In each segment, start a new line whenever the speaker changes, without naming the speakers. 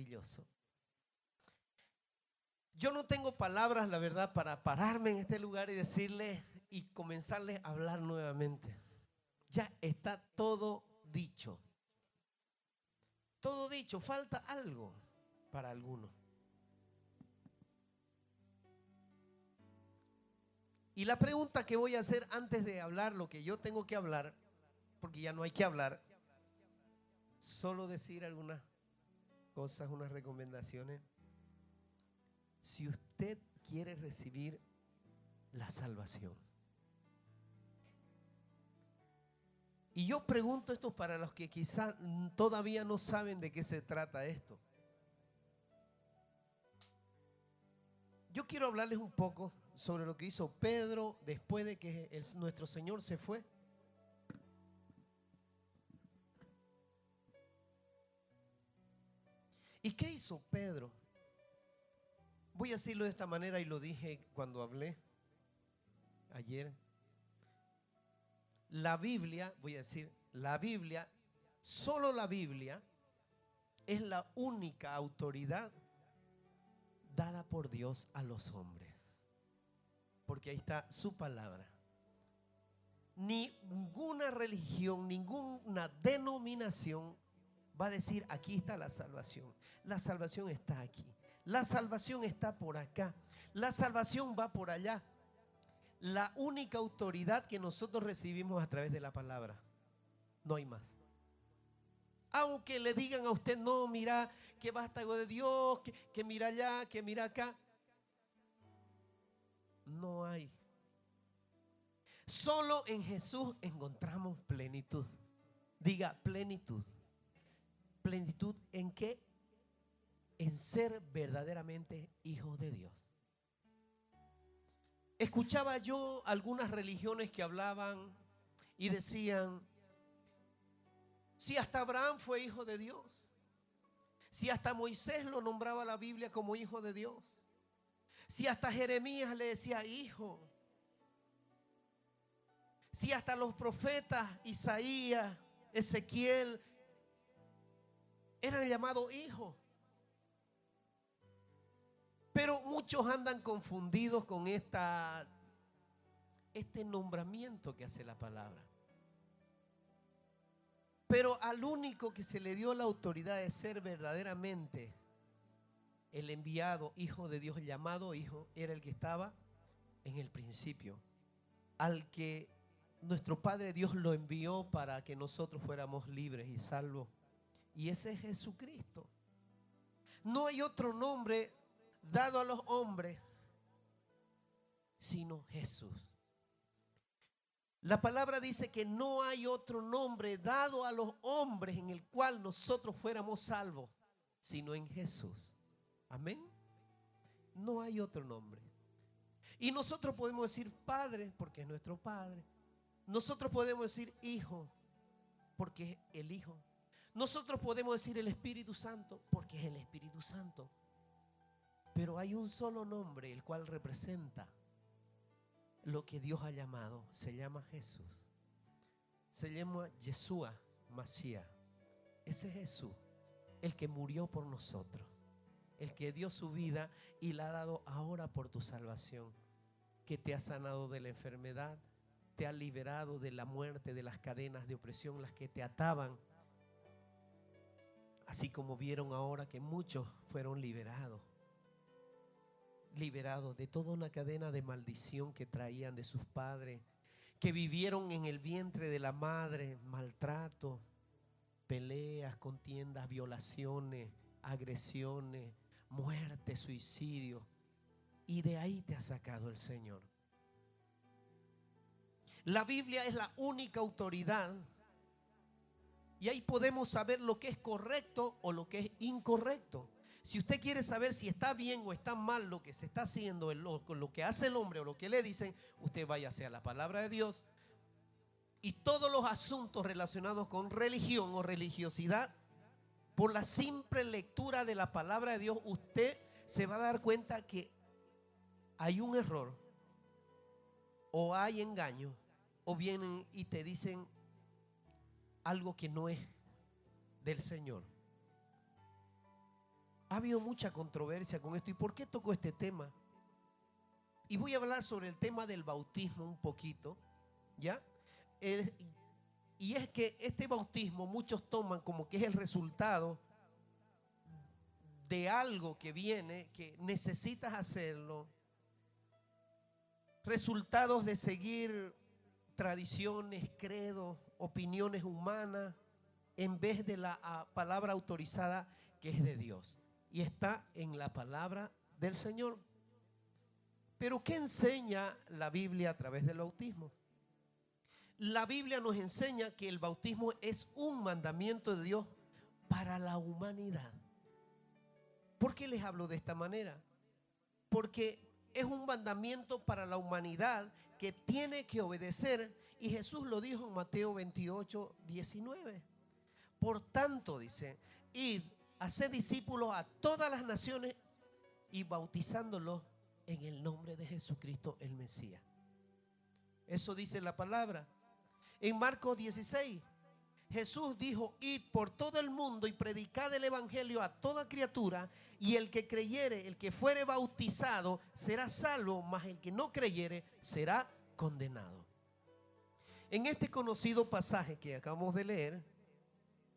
maravilloso. Yo no tengo palabras, la verdad, para pararme en este lugar y decirles y comenzarles a hablar nuevamente. Ya está todo dicho. Todo dicho, falta algo para algunos. Y la pregunta que voy a hacer antes de hablar lo que yo tengo que hablar, porque ya no hay que hablar, solo decir algunas cosas, unas recomendaciones. Si usted quiere recibir la salvación. Y yo pregunto esto para los que quizás todavía no saben de qué se trata esto. Yo quiero hablarles un poco sobre lo que hizo Pedro después de que nuestro Señor se fue. ¿Y qué hizo Pedro? Voy a decirlo de esta manera y lo dije cuando hablé ayer. La Biblia, voy a decir, la Biblia, solo la Biblia es la única autoridad dada por Dios a los hombres. Porque ahí está su palabra. Ninguna religión, ninguna denominación va a decir aquí está la salvación. La salvación está aquí. La salvación está por acá. La salvación va por allá. La única autoridad que nosotros recibimos a través de la palabra. No hay más. Aunque le digan a usted, no, mira, que basta algo de Dios, que mira allá, que mira acá. No hay. Solo en Jesús encontramos plenitud. Diga plenitud. ¿Plenitud en qué? En ser verdaderamente hijos de Dios. Escuchaba yo algunas religiones que hablaban y decían, si hasta Abraham fue hijo de Dios, si hasta Moisés lo nombraba la Biblia como hijo de Dios, si hasta Jeremías le decía hijo, si hasta los profetas Isaías, Ezequiel eran llamados hijos. Pero muchos andan confundidos con este nombramiento que hace la palabra. Pero al único que se le dio la autoridad de ser verdaderamente el enviado hijo de Dios, llamado hijo, era el que estaba en el principio. Al que nuestro Padre Dios lo envió para que nosotros fuéramos libres y salvos. Y ese es Jesucristo. No hay otro nombre dado a los hombres sino Jesús. La palabra dice que no hay otro nombre dado a los hombres en el cual nosotros fuéramos salvos sino en Jesús. Amén. No hay otro nombre. Y nosotros podemos decir Padre porque es nuestro Padre. Nosotros podemos decir Hijo porque es el Hijo. Nosotros podemos decir el Espíritu Santo porque es el Espíritu Santo. Pero hay un solo nombre el cual representa lo que Dios ha llamado. Se llama Jesús. Se llama Yeshua Mashiach. Ese es Jesús, el que murió por nosotros, el que dio su vida y la ha dado ahora por tu salvación, que te ha sanado de la enfermedad, te ha liberado de la muerte, de las cadenas de opresión, las que te ataban. Así como vieron ahora que muchos fueron liberados de toda una cadena de maldición que traían de sus padres, que vivieron en el vientre de la madre, maltrato, peleas, contiendas, violaciones, agresiones, muerte, suicidio. Y de ahí te ha sacado el Señor. La Biblia es la única autoridad. Y ahí podemos saber lo que es correcto o lo que es incorrecto. Si usted quiere saber si está bien o está mal lo que se está haciendo, lo que hace el hombre o lo que le dicen, usted vaya hacia la palabra de Dios. Y todos los asuntos relacionados con religión o religiosidad, por la simple lectura de la palabra de Dios, usted se va a dar cuenta que hay un error o hay engaño, o vienen y te dicen algo que no es del Señor. Ha habido mucha controversia con esto. ¿Y por qué toco este tema? Y voy a hablar sobre el tema del bautismo un poquito, ¿ya? Y es que este bautismo muchos toman como que es el resultado de algo que viene, que necesitas hacerlo, resultados de seguir tradiciones, credos, opiniones humanas, en vez de la palabra autorizada que es de Dios. Y está en la palabra del Señor. Pero ¿qué enseña la Biblia a través del bautismo? La Biblia nos enseña que el bautismo es un mandamiento de Dios para la humanidad. ¿Por qué les hablo de esta manera? Porque es un mandamiento para la humanidad que tiene que obedecer, y Jesús lo dijo en Mateo 28, 19. Por tanto, dice, id, haced discípulos a todas las naciones y bautizándolos en el nombre de Jesucristo el Mesías. Eso dice la palabra. En Marcos 16, Jesús dijo: id por todo el mundo y predicad el evangelio a toda criatura, y el que creyere, el que fuere bautizado, será salvo, mas el que no creyere será condenado. En este conocido pasaje que acabamos de leer,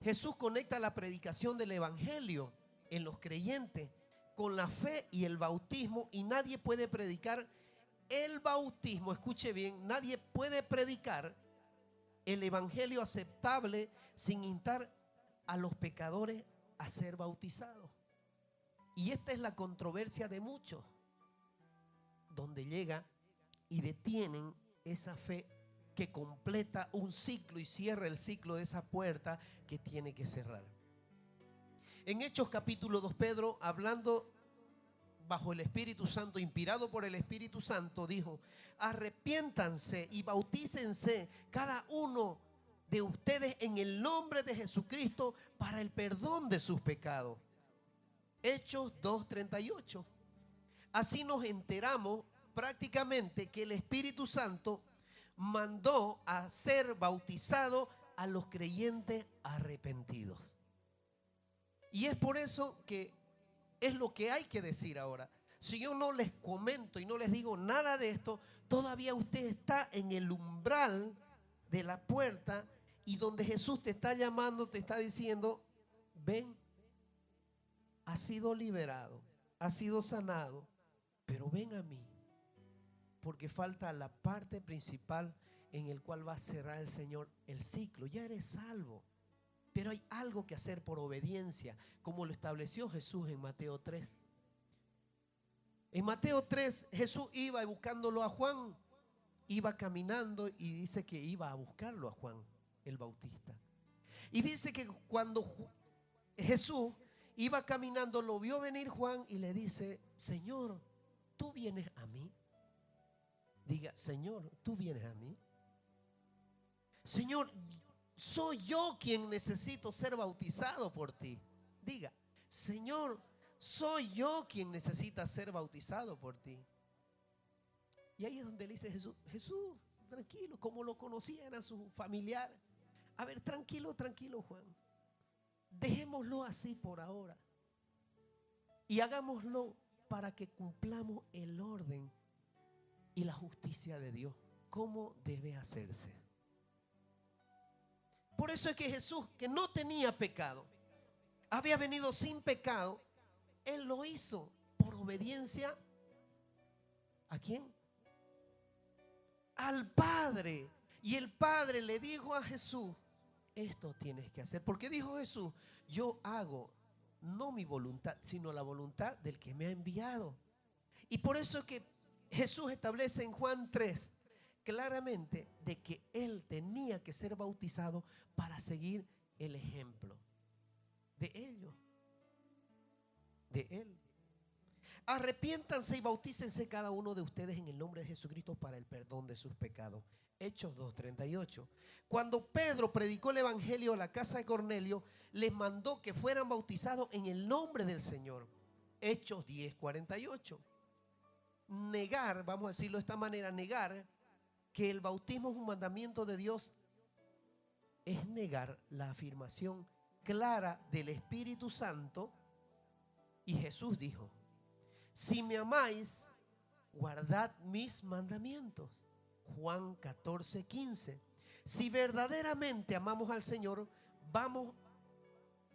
Jesús conecta la predicación del evangelio en los creyentes con la fe y el bautismo, y nadie puede predicar el bautismo, escuche bien, nadie puede predicar el evangelio aceptable sin instar a los pecadores a ser bautizados. Y esta es la controversia de muchos, donde llega y detienen esa fe que completa un ciclo y cierra el ciclo de esa puerta que tiene que cerrar. En Hechos capítulo 2, Pedro, hablando bajo el Espíritu Santo, inspirado por el Espíritu Santo, dijo: arrepiéntanse y bautícense cada uno de ustedes en el nombre de Jesucristo para el perdón de sus pecados. Hechos 2:38. Así nos enteramos prácticamente que el Espíritu Santo mandó a ser bautizado a los creyentes arrepentidos. Y es por eso que es lo que hay que decir ahora. Si yo no les comento y no les digo nada de esto, todavía usted está en el umbral de la puerta, y donde Jesús te está llamando, te está diciendo: ven, has sido liberado, has sido sanado, pero ven a mí, porque falta la parte principal en el cual va a cerrar el Señor el ciclo. Ya eres salvo, pero hay algo que hacer por obediencia, como lo estableció Jesús en Mateo 3. En Mateo 3, Jesús iba buscándolo a Juan, iba caminando, y dice que iba a buscarlo a Juan el Bautista. Y dice que cuando Jesús iba caminando, lo vio venir Juan y le dice: Señor, ¿tú vienes a mí? Diga: Señor, ¿tú vienes a mí? Señor, soy yo quien necesito ser bautizado por ti. Diga: Señor, soy yo quien necesita ser bautizado por ti. Y ahí es donde le dice Jesús: Jesús, tranquilo, como lo conocía, era su familiar. A ver, tranquilo, tranquilo, Juan. Dejémoslo así por ahora y hagámoslo para que cumplamos el orden y la justicia de Dios, cómo debe hacerse. Por eso es que Jesús, que no tenía pecado, había venido sin pecado, Él lo hizo por obediencia. ¿A quién? Al Padre. Y el Padre le dijo a Jesús: esto tienes que hacer. Porque dijo Jesús: yo hago no mi voluntad, sino la voluntad del que me ha enviado. Y por eso es que Jesús establece en Juan 3 claramente de que Él tenía que ser bautizado para seguir el ejemplo de ellos, de Él. Arrepiéntanse y bautícense cada uno de ustedes en el nombre de Jesucristo para el perdón de sus pecados. Hechos 2:38. Cuando Pedro predicó el evangelio a la casa de Cornelio, les mandó que fueran bautizados en el nombre del Señor. Hechos 10:48. Negar, vamos a decirlo de esta manera, negar que el bautismo es un mandamiento de Dios es negar la afirmación clara del Espíritu Santo Y Jesús dijo: si me amáis, guardad mis mandamientos. Juan 14:15. Si verdaderamente amamos al Señor, vamos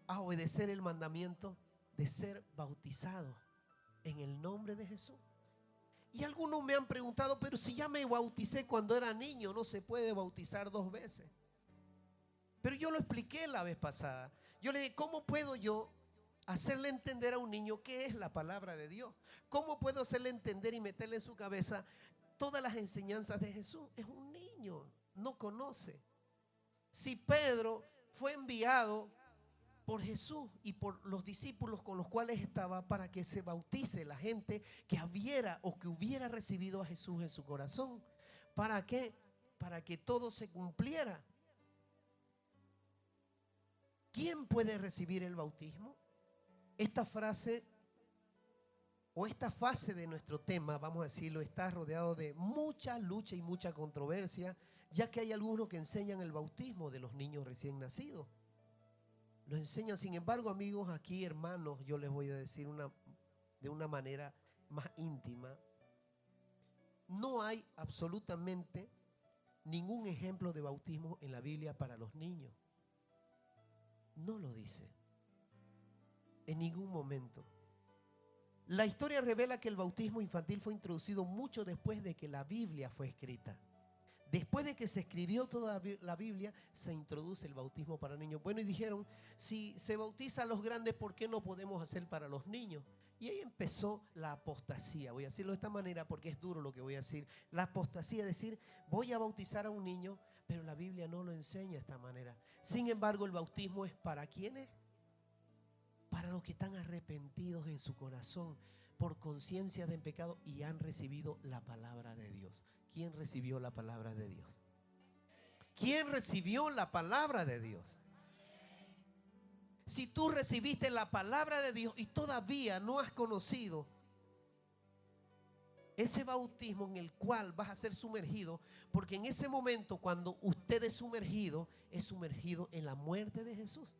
a obedecer el mandamiento de ser bautizados en el nombre de Jesús. Y algunos me han preguntado: pero si ya me bauticé cuando era niño, no se puede bautizar 2 veces. Pero yo lo expliqué la vez pasada. Yo le dije: ¿cómo puedo yo hacerle entender a un niño qué es la palabra de Dios? ¿Cómo puedo hacerle entender y meterle en su cabeza todas las enseñanzas de Jesús? Es un niño, no conoce. Si Pedro fue enviado por Jesús y por los discípulos con los cuales estaba para que se bautice la gente que hubiera o que hubiera recibido a Jesús en su corazón. ¿Para qué? Para que todo se cumpliera. ¿Quién puede recibir el bautismo? Esta frase o esta fase de nuestro tema, vamos a decirlo, está rodeado de mucha lucha y mucha controversia, ya que hay algunos que enseñan el bautismo de los niños recién nacidos. Lo enseñan. Sin embargo, amigos, aquí, hermanos, yo les voy a decir de una manera más íntima: no hay absolutamente ningún ejemplo de bautismo en la Biblia para los niños. No lo dice en ningún momento. La historia revela que el bautismo infantil fue introducido mucho después de que la Biblia fue escrita. Después de que se escribió toda la Biblia, se introduce el bautismo para niños. Bueno, y dijeron: si se bautiza a los grandes, ¿por qué no podemos hacer para los niños? Y ahí empezó la apostasía. Voy a decirlo de esta manera porque es duro lo que voy a decir. La apostasía es decir: voy a bautizar a un niño, pero la Biblia no lo enseña de esta manera. Sin embargo, el bautismo es ¿para quiénes? Para los que están arrepentidos en su corazón por conciencia de pecado y han recibido la palabra de Dios. ¿Quién recibió la palabra de Dios? ¿Quién recibió la palabra de Dios? Si tú recibiste la palabra de Dios y todavía no has conocido ese bautismo en el cual vas a ser sumergido, porque en ese momento cuando usted es sumergido en la muerte de Jesús.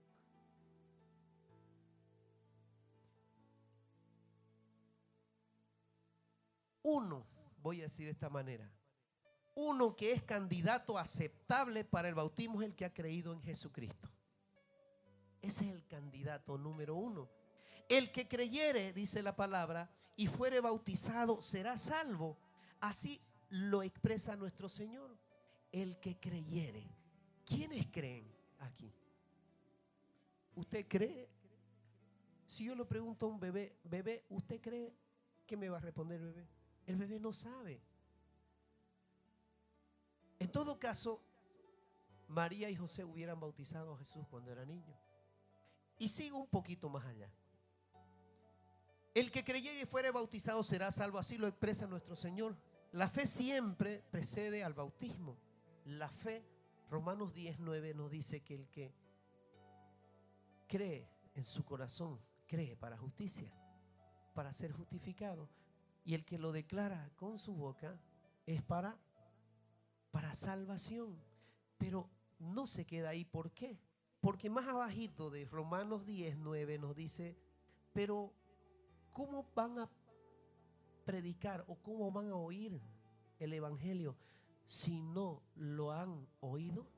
Uno, voy a decir de esta manera, uno que es candidato aceptable para el bautismo es el que ha creído en Jesucristo. Ese es el candidato número 1. El que creyere, dice la palabra, y fuere bautizado será salvo. Así lo expresa nuestro Señor. El que creyere. ¿Quiénes creen aquí? ¿Usted cree? Si yo le pregunto a un bebé: bebé, ¿usted cree? ¿Qué me va a responder el bebé? El bebé no sabe. En todo caso, María y José hubieran bautizado a Jesús cuando era niño. Y sigo un poquito más allá. El que creyere y fuere bautizado será salvo. Así lo expresa nuestro Señor. La fe siempre precede al bautismo. La fe, Romanos 10:9 nos dice que el que cree en su corazón, cree para justicia, para ser justificado. Y el que lo declara con su boca es para salvación. Pero no se queda ahí. ¿Por qué? Porque más abajito de Romanos 10:9 nos dice: pero ¿cómo van a predicar o cómo van a oír el evangelio si no lo han oído?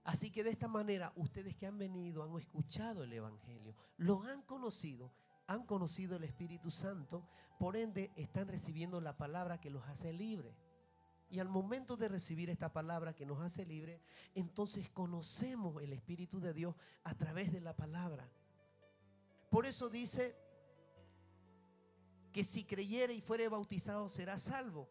Así que de esta manera, ustedes que han venido han escuchado el evangelio, lo han conocido el Espíritu Santo, por ende están recibiendo la palabra que los hace libres. Y al momento de recibir esta palabra que nos hace libres, entonces conocemos el Espíritu de Dios a través de la palabra. Por eso dice que si creyere y fuere bautizado será salvo.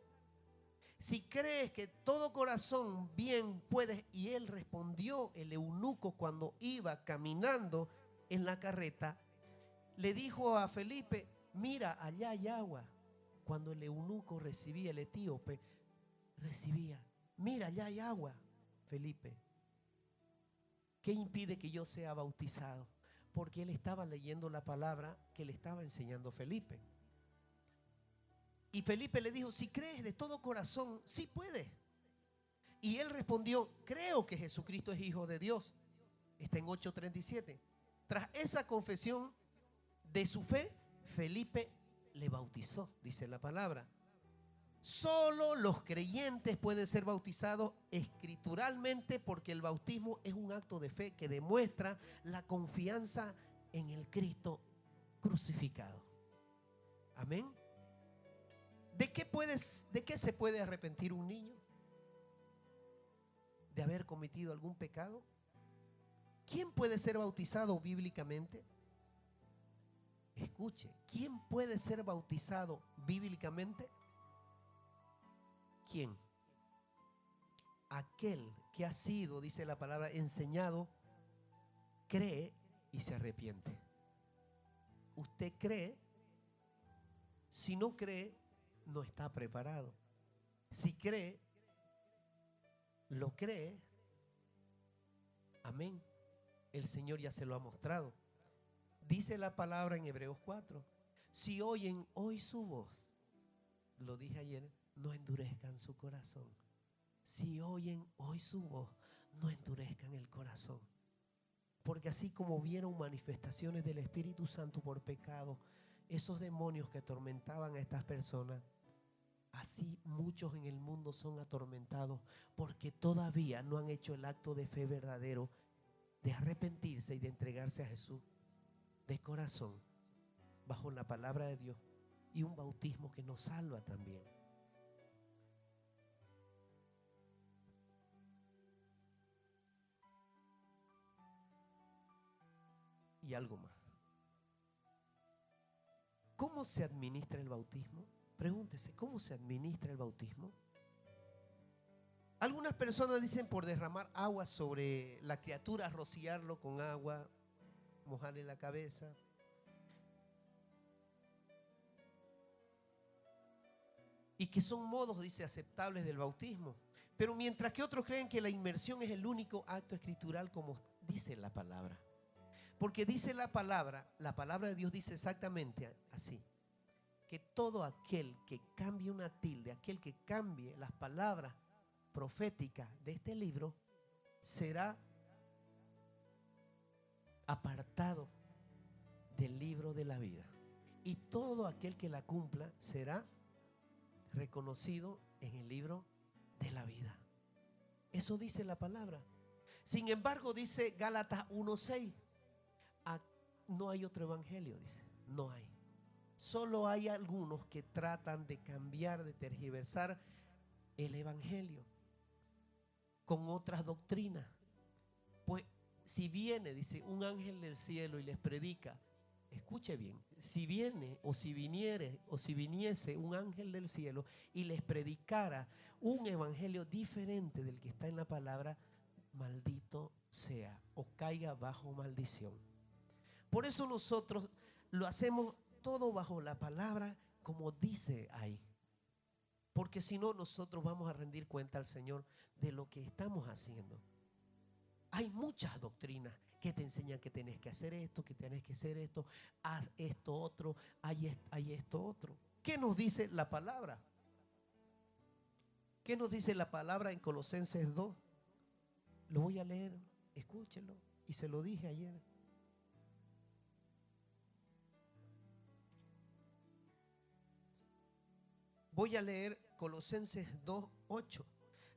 Si crees que todo corazón bien puedes, y él respondió, el eunuco, cuando iba caminando en la carreta, le dijo a Felipe: mira, allá hay agua. Cuando el eunuco recibía, el etíope recibía: mira, allá hay agua, Felipe. ¿Qué impide que yo sea bautizado? Porque él estaba leyendo la palabra que le estaba enseñando Felipe. Y Felipe le dijo: si crees de todo corazón, sí puedes. Y él respondió: creo que Jesucristo es Hijo de Dios. Está en 8:37. Tras esa confesión, De su fe, Felipe le bautizó, dice la palabra. Solo los creyentes pueden ser bautizados escrituralmente, porque el bautismo es un acto de fe que demuestra la confianza en el Cristo crucificado. Amén. ¿De qué se puede arrepentir un niño? ¿De haber cometido algún pecado? ¿Quién puede ser bautizado bíblicamente? Escuche, ¿quién puede ser bautizado bíblicamente? ¿Quién? Aquel que ha sido, dice la palabra, enseñado, cree y se arrepiente. Usted cree. Si no cree, no está preparado. Si cree, lo cree. Amén. El Señor ya se lo ha mostrado. Dice la palabra en Hebreos 4. Si oyen hoy su voz, lo dije ayer, no endurezcan su corazón. Si oyen hoy su voz, no endurezcan el corazón. Porque así como vieron manifestaciones del Espíritu Santo por pecado, esos demonios que atormentaban a estas personas, así muchos en el mundo son atormentados porque todavía no han hecho el acto de fe verdadero, de arrepentirse y de entregarse a Jesús de corazón, bajo la palabra de Dios, y un bautismo que nos salva también. Y algo más. ¿Cómo se administra el bautismo? Pregúntese, ¿cómo se administra el bautismo? Algunas personas dicen por derramar agua sobre la criatura, rociarlo con agua, mojarle la cabeza. Y que son modos, dice, aceptables del bautismo. Pero mientras que otros creen que la inmersión es el único acto escritural, como dice la palabra. Porque dice la palabra de Dios dice exactamente así: que todo aquel que cambie una tilde, aquel que cambie las palabras proféticas de este libro, será apartado del libro de la vida. Y todo aquel que la cumpla será reconocido en el libro de la vida. Eso dice la palabra. Sin embargo, dice Gálatas 1:6, no hay otro evangelio, dice. No hay. Solo hay algunos que tratan de cambiar, de tergiversar el evangelio con otras doctrinas. Pues si viene, dice, un ángel del cielo y les predica, escuche bien, si viene o si viniere o si viniese un ángel del cielo y les predicara un evangelio diferente del que está en la palabra, maldito sea o caiga bajo maldición. Por eso nosotros lo hacemos todo bajo la palabra como dice ahí. Porque si no, nosotros vamos a rendir cuenta al Señor de lo que estamos haciendo. Hay muchas doctrinas que te enseñan que tenés que hacer esto, que tenés que hacer esto, haz esto otro, hay esto otro. ¿Qué nos dice la palabra? ¿Qué nos dice la palabra en Colosenses 2? Lo voy a leer, escúchenlo, y se lo dije ayer. Voy a leer Colosenses 2:8.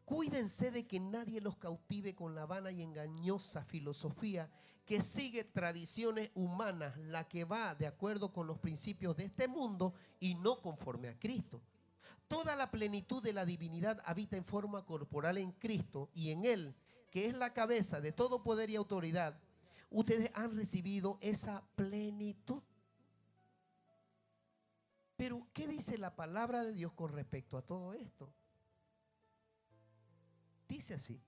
Cuídense de que nadie los cautive con la vana y engañosa filosofía que sigue tradiciones humanas, la que va de acuerdo con los principios de este mundo y no conforme a Cristo. Toda la plenitud de la divinidad habita en forma corporal en Cristo, y en Él, que es la cabeza de todo poder y autoridad, ustedes han recibido esa plenitud. Pero, ¿qué dice la palabra de Dios con respecto a todo esto? Dice así: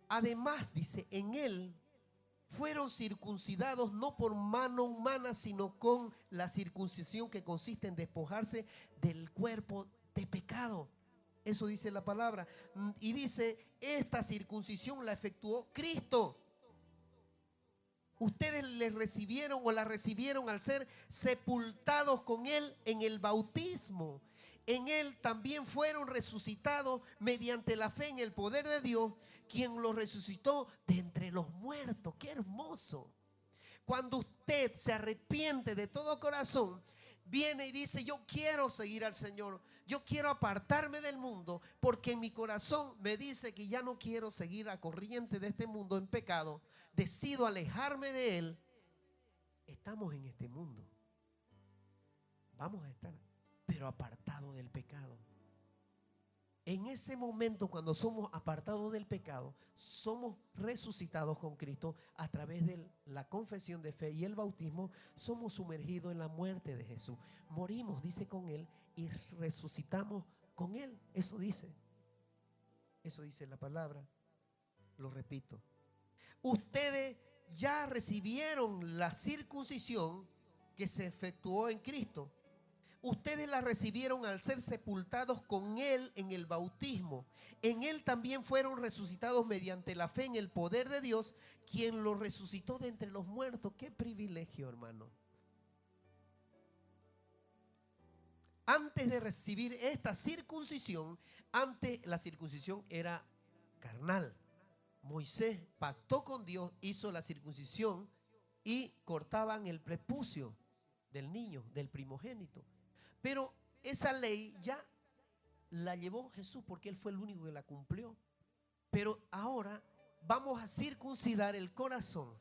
además, dice, en Él fueron circuncidados no por mano humana, sino con la circuncisión que consiste en despojarse del cuerpo de pecado. Eso dice la palabra. Y dice, esta circuncisión la efectuó Cristo. Ustedes le recibieron o la recibieron al ser sepultados con Él en el bautismo. En Él también fueron resucitados mediante la fe en el poder de Dios, quien los resucitó de entre los muertos. ¡Qué hermoso! Cuando usted se arrepiente de todo corazón, viene y dice: yo quiero seguir al Señor, yo quiero apartarme del mundo, porque en mi corazón me dice que ya no quiero seguir la corriente de este mundo en pecado. Decido alejarme de él. Estamos en este mundo, vamos a estar, pero apartados del pecado. En ese momento, cuando somos apartados del pecado, somos resucitados con Cristo a través de la confesión de fe y el bautismo. Somos sumergidos en la muerte de Jesús. Morimos, dice, con Él, y resucitamos con Él. Eso dice la palabra. Lo repito. Ustedes ya recibieron la circuncisión que se efectuó en Cristo. Ustedes la recibieron al ser sepultados con Él en el bautismo. En Él también fueron resucitados mediante la fe en el poder de Dios, quien los resucitó de entre los muertos. ¡Qué privilegio, hermano! Antes de recibir esta circuncisión, antes la circuncisión era carnal. Moisés pactó con Dios, hizo la circuncisión y cortaban el prepucio del niño, del primogénito. Pero esa ley ya la llevó Jesús, porque Él fue el único que la cumplió. Pero ahora vamos a circuncidar el corazón.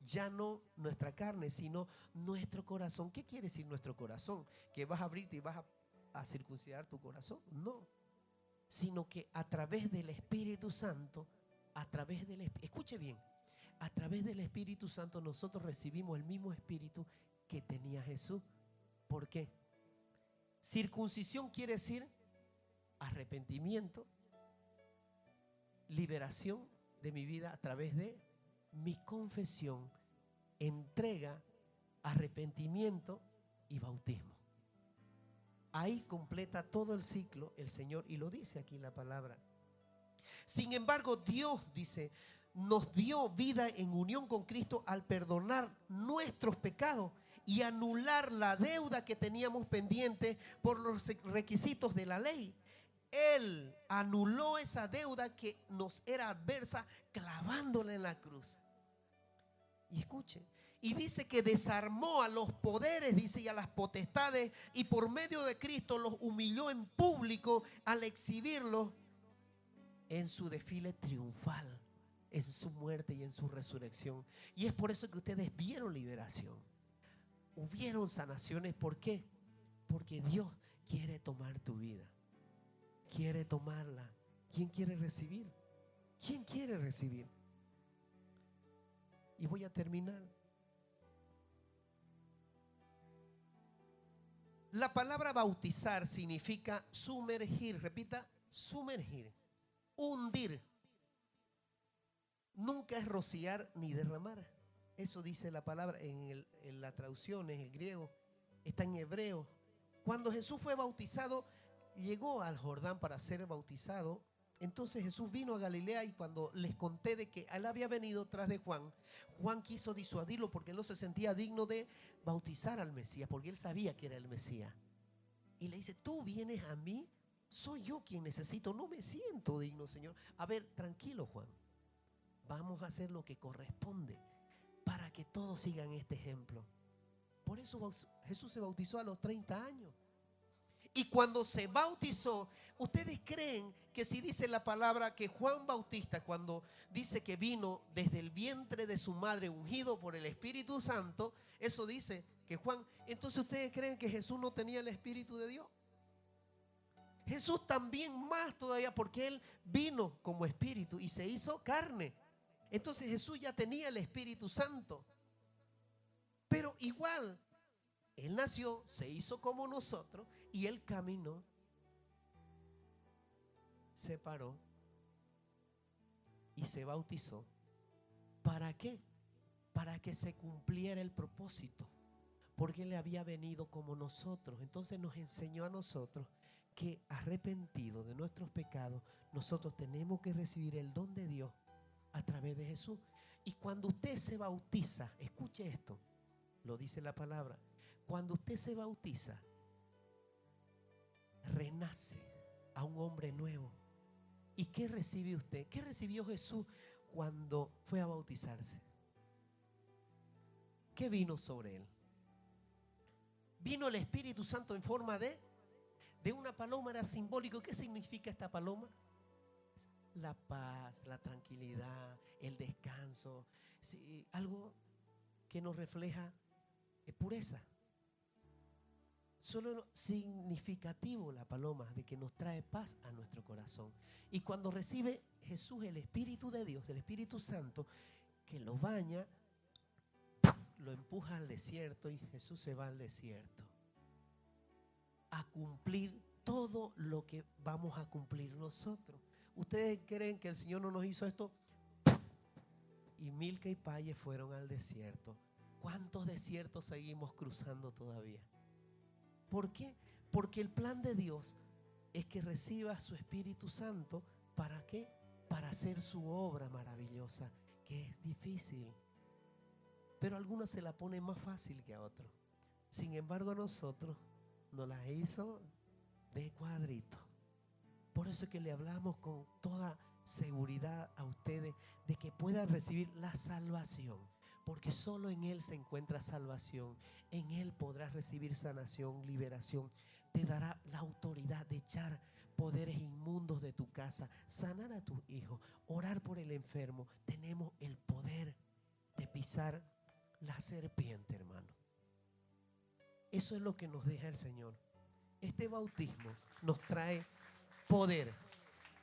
Ya no nuestra carne, sino nuestro corazón. ¿Qué quiere decir nuestro corazón? ¿Que vas a abrirte y vas a circuncidar tu corazón? No. Sino que a través del Espíritu Santo, escuche bien, a través del Espíritu Santo nosotros recibimos el mismo Espíritu que tenía Jesús. ¿Por qué? Circuncisión quiere decir arrepentimiento, liberación de mi vida a través de mi confesión, entrega, arrepentimiento y bautismo. Ahí completa todo el ciclo el Señor, y lo dice aquí la palabra. Sin embargo, Dios, dice, nos dio vida en unión con Cristo al perdonar nuestros pecados y anular la deuda que teníamos pendiente por los requisitos de la ley. Él anuló esa deuda que nos era adversa, clavándola en la cruz. Y escuchen, y dice que desarmó a los poderes, dice, y a las potestades, y por medio de Cristo los humilló en público al exhibirlos en su desfile triunfal, en su muerte y en su resurrección. Y es por eso que ustedes vieron liberación, hubieron sanaciones. ¿Por qué? Porque Dios quiere tomar tu vida, quiere tomarla. ¿Quién quiere recibir? ¿Quién quiere recibir? Y voy a terminar. La palabra bautizar significa sumergir. Repita: sumergir, hundir. Nunca es rociar ni derramar. Eso dice la palabra en la traducción, en el griego, está en hebreo. Cuando Jesús fue bautizado, llegó al Jordán para ser bautizado. Entonces Jesús vino a Galilea, y cuando les conté de que él había venido tras de Juan, Juan quiso disuadirlo porque él no se sentía digno de bautizar al Mesías, porque él sabía que era el Mesías. Y le dice: tú vienes a mí, soy yo quien necesito, no me siento digno, Señor. A ver, tranquilo, Juan, vamos a hacer lo que corresponde para que todos sigan este ejemplo. Por eso Jesús se bautizó a los 30 años. Y cuando se bautizó, ¿ustedes creen que si dice la palabra que Juan Bautista, cuando dice que vino desde el vientre de su madre ungido por el Espíritu Santo, eso dice que Juan, entonces ustedes creen que Jesús no tenía el Espíritu de Dios? Jesús también más todavía, porque Él vino como Espíritu y se hizo carne. Entonces Jesús ya tenía el Espíritu Santo. Pero igual, Él nació, se hizo como nosotros, y Él caminó, se paró y se bautizó. ¿Para qué? Para que se cumpliera el propósito, porque Él había venido como nosotros. Entonces nos enseñó a nosotros que, arrepentidos de nuestros pecados, nosotros tenemos que recibir el don de Dios a través de Jesús. Y cuando usted se bautiza, escuche esto, lo dice la palabra: cuando usted se bautiza, renace a un hombre nuevo. ¿Y qué recibe usted? ¿Qué recibió Jesús cuando fue a bautizarse? ¿qué vino sobre él? Vino el Espíritu Santo en forma de una paloma, era simbólico. ¿Qué significa esta paloma? La paz, la tranquilidad, el descanso, sí, algo que nos refleja pureza. Solo significativo la paloma de que nos trae paz a nuestro corazón. Y cuando recibe Jesús el Espíritu de Dios, el Espíritu Santo, que lo baña, lo empuja al desierto y Jesús se va al desierto a cumplir todo lo que vamos a cumplir nosotros. ¿Ustedes creen que el Señor no nos hizo esto? Y Milka y Paye fueron al desierto. ¿Cuántos desiertos seguimos cruzando todavía? ¿Por qué? Porque el plan de Dios es que reciba su Espíritu Santo. ¿Para qué? Para hacer su obra maravillosa, que es difícil. Pero a algunos se la pone más fácil que a otros. Sin embargo, a nosotros nos la hizo de cuadrito. Por eso es que le hablamos con toda seguridad a ustedes de que puedan recibir la salvación. Porque solo en Él se encuentra salvación. En Él podrás recibir sanación, liberación. Te dará la autoridad de echar poderes inmundos de tu casa, sanar a tus hijos, orar por el enfermo. Tenemos el poder de pisar la serpiente, hermano. Eso es lo que nos deja el Señor. Este bautismo nos trae poder.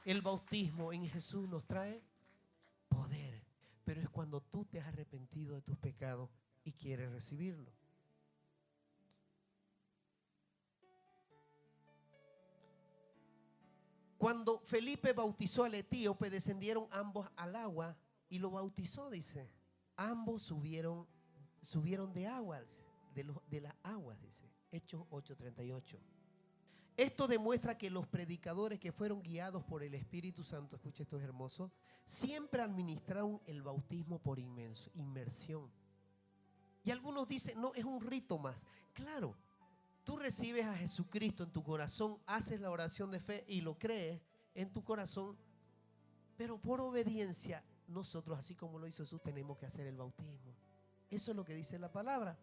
El bautismo en Jesús nos trae poder. Pero es cuando tú te has arrepentido de tus pecados y quieres recibirlo. Cuando Felipe bautizó al etíope, descendieron ambos al agua y lo bautizó, dice. Ambos subieron de aguas, de las aguas, dice. Hechos 8:38. Esto demuestra que los predicadores que fueron guiados por el Espíritu Santo, escucha, esto es hermoso, siempre administraron el bautismo por inmersión. Y algunos dicen, no, es un rito más. Claro, tú recibes a Jesucristo en tu corazón, haces la oración de fe y lo crees en tu corazón, pero por obediencia, nosotros, así como lo hizo Jesús, tenemos que hacer el bautismo. Eso es lo que dice la palabra.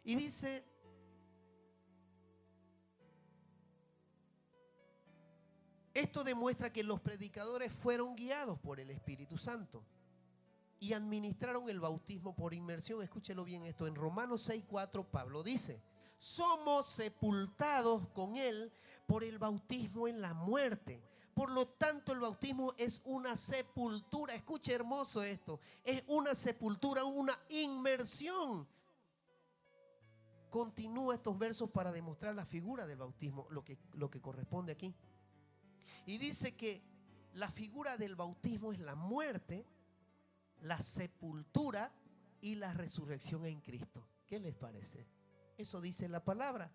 Y dice, esto demuestra que los predicadores fueron guiados por el Espíritu Santo y administraron el bautismo por inmersión. Escúchelo bien esto. En Romanos 6:4 Pablo dice, somos sepultados con Él por el bautismo en la muerte. Por lo tanto, el bautismo es una sepultura. Escuche hermoso esto. Es una sepultura, una inmersión. Continúa estos versos para demostrar la figura del bautismo, lo que corresponde aquí. Y dice que la figura del bautismo es la muerte, la sepultura y la resurrección en Cristo. ¿Qué les parece? Eso dice la palabra.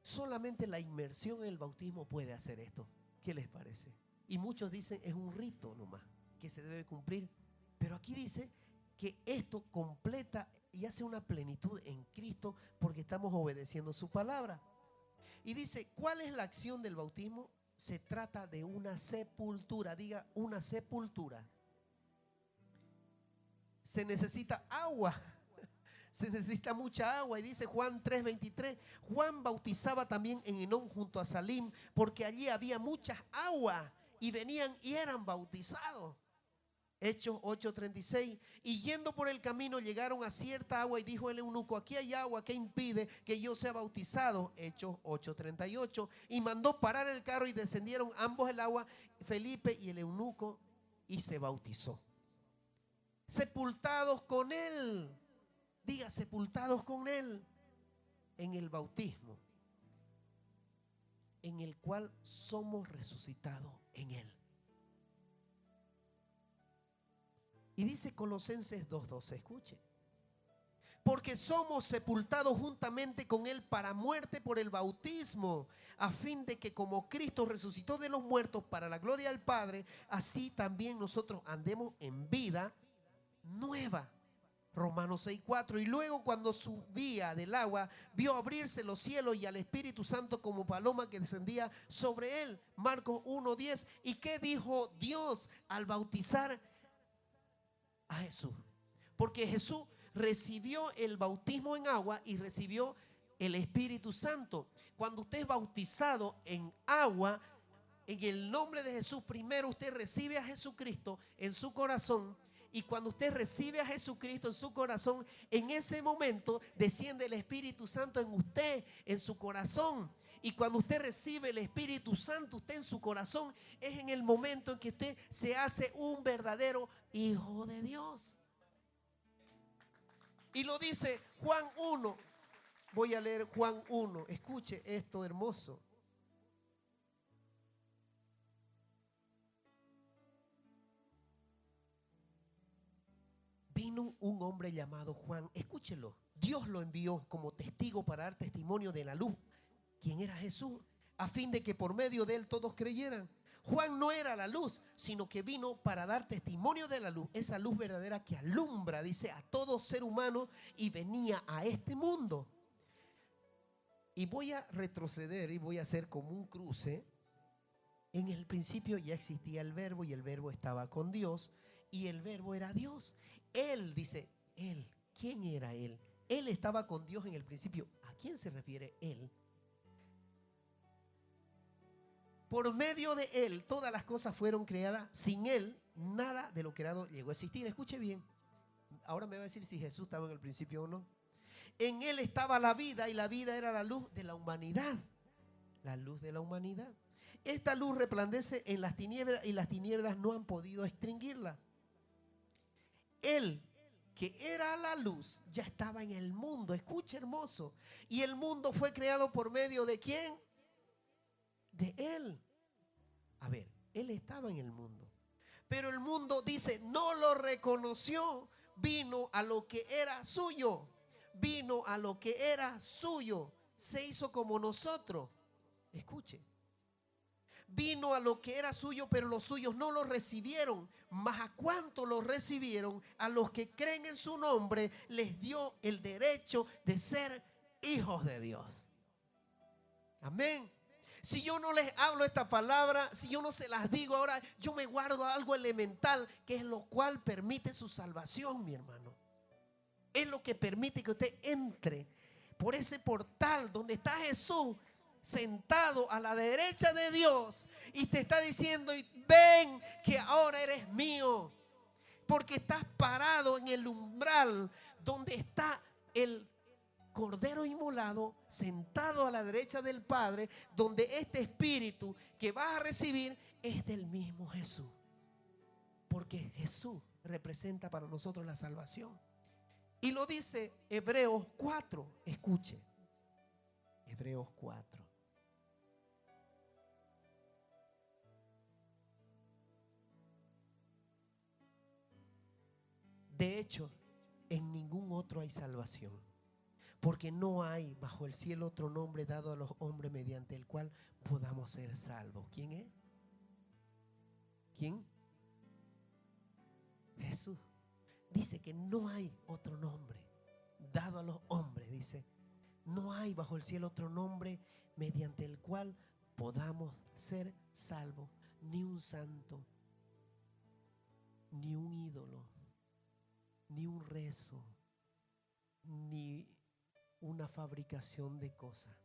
Solamente la inmersión en el bautismo puede hacer esto. ¿Qué les parece? Y muchos dicen es un rito nomás que se debe cumplir. Pero aquí dice que esto completa y hace una plenitud en Cristo porque estamos obedeciendo su palabra. Y dice, ¿cuál es la acción del bautismo? Se trata de una sepultura. Diga, una sepultura. Se necesita agua. Se necesita mucha agua. Y dice Juan 3:23, Juan bautizaba también en Enón junto a Salim, porque allí había muchas aguas y venían y eran bautizados. Hechos 8:36, y yendo por el camino llegaron a cierta agua y dijo el eunuco, aquí hay agua, ¿qué impide que yo sea bautizado? Hechos 8:38, y mandó parar el carro y descendieron ambos el agua, Felipe y el eunuco, y se bautizó. Sepultados con Él, diga, sepultados con Él en el bautismo, en el cual somos resucitados en Él. Y dice Colosenses 2:12, escuche. Porque somos sepultados juntamente con Él para muerte por el bautismo, a fin de que como Cristo resucitó de los muertos para la gloria del Padre, así también nosotros andemos en vida nueva. Romanos 6:4. Y luego cuando subía del agua, vio abrirse los cielos y al Espíritu Santo como paloma que descendía sobre él. Marcos 1:10. ¿Y qué dijo Dios al bautizar a Jesús? Porque Jesús recibió el bautismo en agua y recibió el Espíritu Santo. Cuando usted es bautizado en agua, en el nombre de Jesús, primero usted recibe a Jesucristo en su corazón. Y cuando usted recibe a Jesucristo en su corazón, en ese momento desciende el Espíritu Santo en usted, en su corazón. Y cuando usted recibe el Espíritu Santo, usted en su corazón, es en el momento en que usted se hace un verdadero hijo de Dios. Y lo dice Juan 1. Voy a leer Juan 1. Escuche esto hermoso. Vino un hombre llamado Juan. Escúchelo. Dios lo envió como testigo para dar testimonio de la luz, quien era Jesús, a fin de que por medio de él todos creyeran. Juan no era la luz, sino que vino para dar testimonio de la luz, esa luz verdadera que alumbra, dice, a todo ser humano, y venía a este mundo. Y voy a retroceder y voy a hacer como un cruce. En el principio ya existía el verbo y el verbo estaba con Dios y el verbo era Dios. Él, dice, él, ¿quién era él? Él estaba con Dios en el principio. ¿A quién se refiere él? Por medio de él todas las cosas fueron creadas. Sin él nada de lo creado llegó a existir. Escuche bien. Ahora me va a decir si Jesús estaba en el principio o no. En él estaba la vida y la vida era la luz de la humanidad. La luz de la humanidad. Esta luz resplandece en las tinieblas y las tinieblas no han podido extinguirla. Él, que era la luz, ya estaba en el mundo. Escuche hermoso. Y el mundo fue creado por medio de ¿quién? De él. A ver, él estaba en el mundo. Pero el mundo, dice, no lo reconoció. Vino a lo que era suyo. Vino a lo que era suyo. Se hizo como nosotros. Escuche. Vino a lo que era suyo, pero los suyos no lo recibieron. Mas a cuánto lo recibieron, a los que creen en su nombre, les dio el derecho de ser hijos de Dios. Amén. Si yo no les hablo esta palabra, si yo no se las digo ahora, yo me guardo algo elemental, que es lo cual permite su salvación, mi hermano. Es lo que permite que usted entre por ese portal donde está Jesús sentado a la derecha de Dios y te está diciendo: ven que ahora eres mío, porque estás parado en el umbral donde está el Cordero inmolado, sentado a la derecha del Padre, donde este espíritu que vas a recibir es del mismo Jesús, porque Jesús representa para nosotros la salvación. Y lo dice Hebreos 4. Escuche, Hebreos 4. De hecho, en ningún otro hay salvación, porque no hay bajo el cielo otro nombre dado a los hombres mediante el cual podamos ser salvos. ¿Quién es? ¿Quién? Jesús. Dice que no hay otro nombre dado a los hombres. Dice, no hay bajo el cielo otro nombre mediante el cual podamos ser salvos. Ni un santo, ni un ídolo, ni un rezo, ni una fabricación de cosas.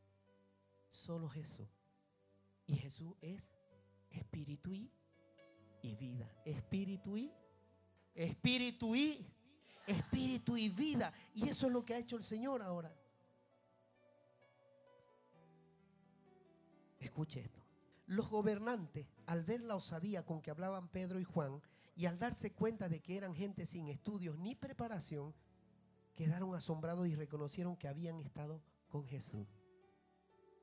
Solo Jesús. Y Jesús es espíritu y vida. Espíritu y vida. Y eso es lo que ha hecho el Señor ahora. Escuche esto. Los gobernantes, al ver la osadía con que hablaban Pedro y Juan, y al darse cuenta de que eran gente sin estudios ni preparación, quedaron asombrados y reconocieron que habían estado con Jesús.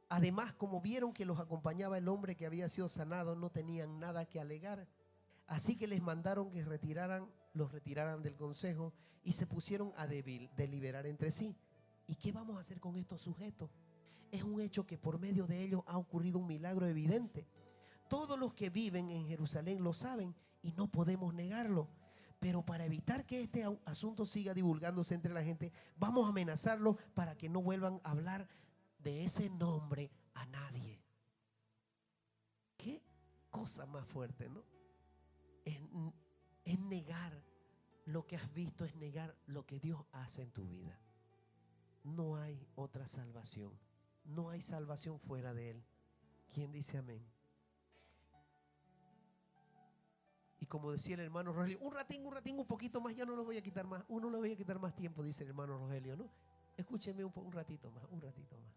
Además, como vieron que los acompañaba el hombre que había sido sanado, no tenían nada que alegar. Así que les mandaron que los retiraran del consejo y se pusieron a deliberar entre sí. ¿Y qué vamos a hacer con estos sujetos? Es un hecho que por medio de ellos ha ocurrido un milagro evidente. Todos los que viven en Jerusalén lo saben y no podemos negarlo. Pero para evitar que este asunto siga divulgándose entre la gente, vamos a amenazarlos para que no vuelvan a hablar de ese nombre a nadie. Qué cosa más fuerte, ¿no? Es negar lo que has visto es negar lo que Dios hace en tu vida. No hay otra salvación. No hay salvación fuera de Él. ¿Quién dice amén? Y como decía el hermano Rogelio, un ratín, un poquito más, ya no lo voy a quitar más. Uno le voy a quitar más tiempo, dice el hermano Rogelio, ¿no? Escúcheme un ratito más, un ratito más.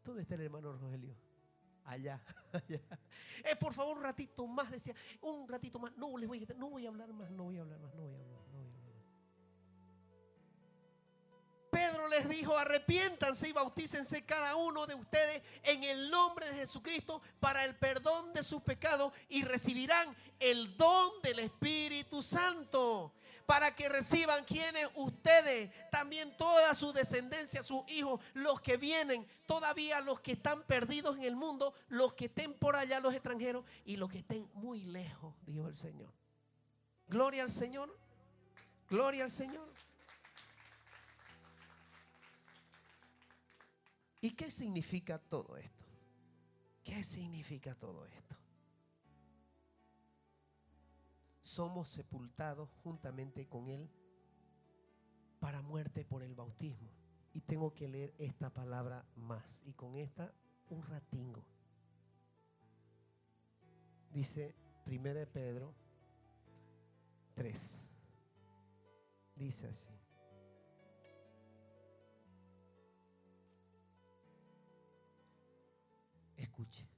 ¿Dónde está el hermano Rogelio? Allá, allá. Por favor, un ratito más, decía, un ratito más. No les voy a quitar, no voy a hablar más, no voy a hablar más, no voy a hablar más. Pedro les dijo: arrepiéntanse y bautícense cada uno de ustedes en el nombre de Jesucristo para el perdón de sus pecados y recibirán el don del Espíritu Santo. Para que reciban quienes ustedes, también toda su descendencia, sus hijos, los que vienen, todavía los que están perdidos en el mundo, los que estén por allá, los extranjeros, y los que estén muy lejos, dijo el Señor. Gloria al Señor, gloria al Señor. ¿Y qué significa todo esto? ¿Qué significa todo esto? Somos sepultados juntamente con Él para muerte por el bautismo. Y tengo que leer esta palabra más. Y con esta un ratingo. Dice 1 Pedro 3. Dice así. Escuche.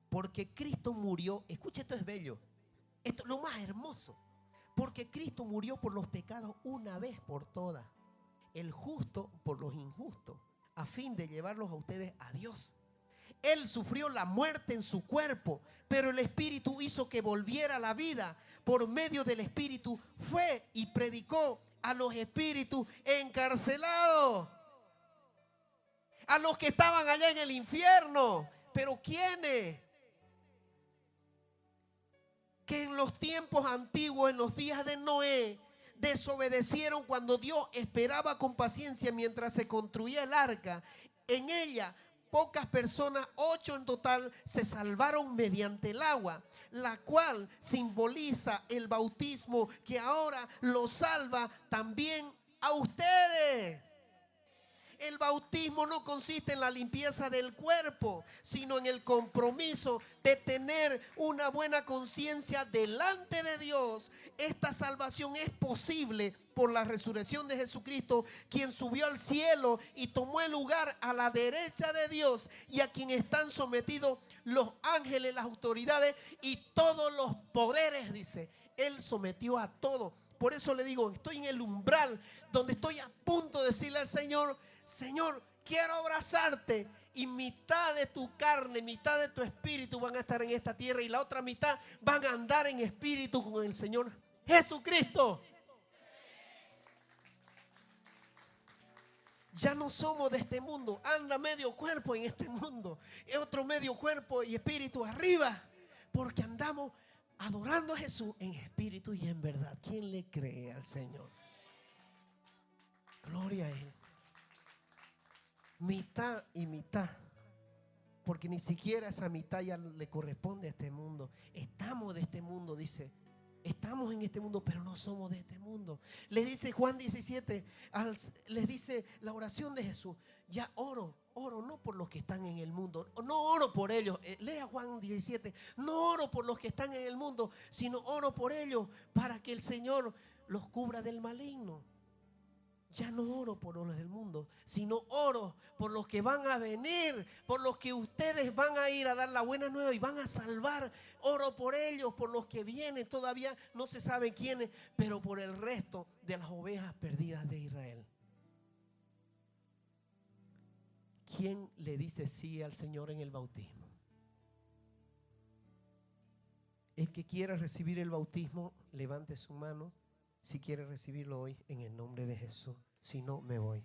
Porque Cristo murió. Escuche, esto es bello. Esto es lo más hermoso. Porque Cristo murió por los pecados una vez por todas. El justo por los injustos, a fin de llevarlos a ustedes a Dios. Él sufrió la muerte en su cuerpo, pero el Espíritu hizo que volviera a la vida. Por medio del Espíritu fue y predicó a los espíritus encarcelados, a los que estaban allá en el infierno. ¿Pero quiénes? Que en los tiempos antiguos, en los días de Noé, desobedecieron cuando Dios esperaba con paciencia mientras se construía el arca. En ella pocas personas, 8 en total, se salvaron mediante el agua, la cual simboliza el bautismo que ahora los salva también a ustedes. El bautismo no consiste en la limpieza del cuerpo, sino en el compromiso de tener una buena conciencia delante de Dios. Esta salvación es posible por la resurrección de Jesucristo, quien subió al cielo y tomó el lugar a la derecha de Dios, y a quien están sometidos los ángeles, las autoridades y todos los poderes, dice. Él sometió a todo. Por eso le digo, estoy en el umbral donde estoy a punto de decirle al Señor: Señor, quiero abrazarte. Y mitad de tu carne, mitad de tu espíritu van a estar en esta tierra, y la otra mitad van a andar en espíritu con el Señor Jesucristo. Ya no somos de este mundo. Anda medio cuerpo en este mundo, y otro medio cuerpo y espíritu arriba, porque andamos adorando a Jesús en espíritu y en verdad. ¿Quién le cree al Señor? Gloria a Él. Mitad y mitad, porque ni siquiera esa mitad ya le corresponde a este mundo. Estamos de este mundo, dice. Estamos en este mundo, pero no somos de este mundo. Les dice Juan 17, les dice la oración de Jesús: ya oro no por los que están en el mundo, no oro por ellos. Lea Juan 17, no oro por los que están en el mundo, sino oro por ellos para que el Señor los cubra del maligno. Ya no oro por los del mundo, sino oro por los que van a venir, por los que ustedes van a ir a dar la buena nueva y van a salvar. Oro por ellos, por los que vienen, todavía no se sabe quiénes, pero por el resto de las ovejas perdidas de Israel. ¿Quién le dice sí al Señor en el bautismo? El que quiera recibir el bautismo, levante su mano. Si quiere recibirlo hoy, en el nombre de Jesús. Si no, me voy.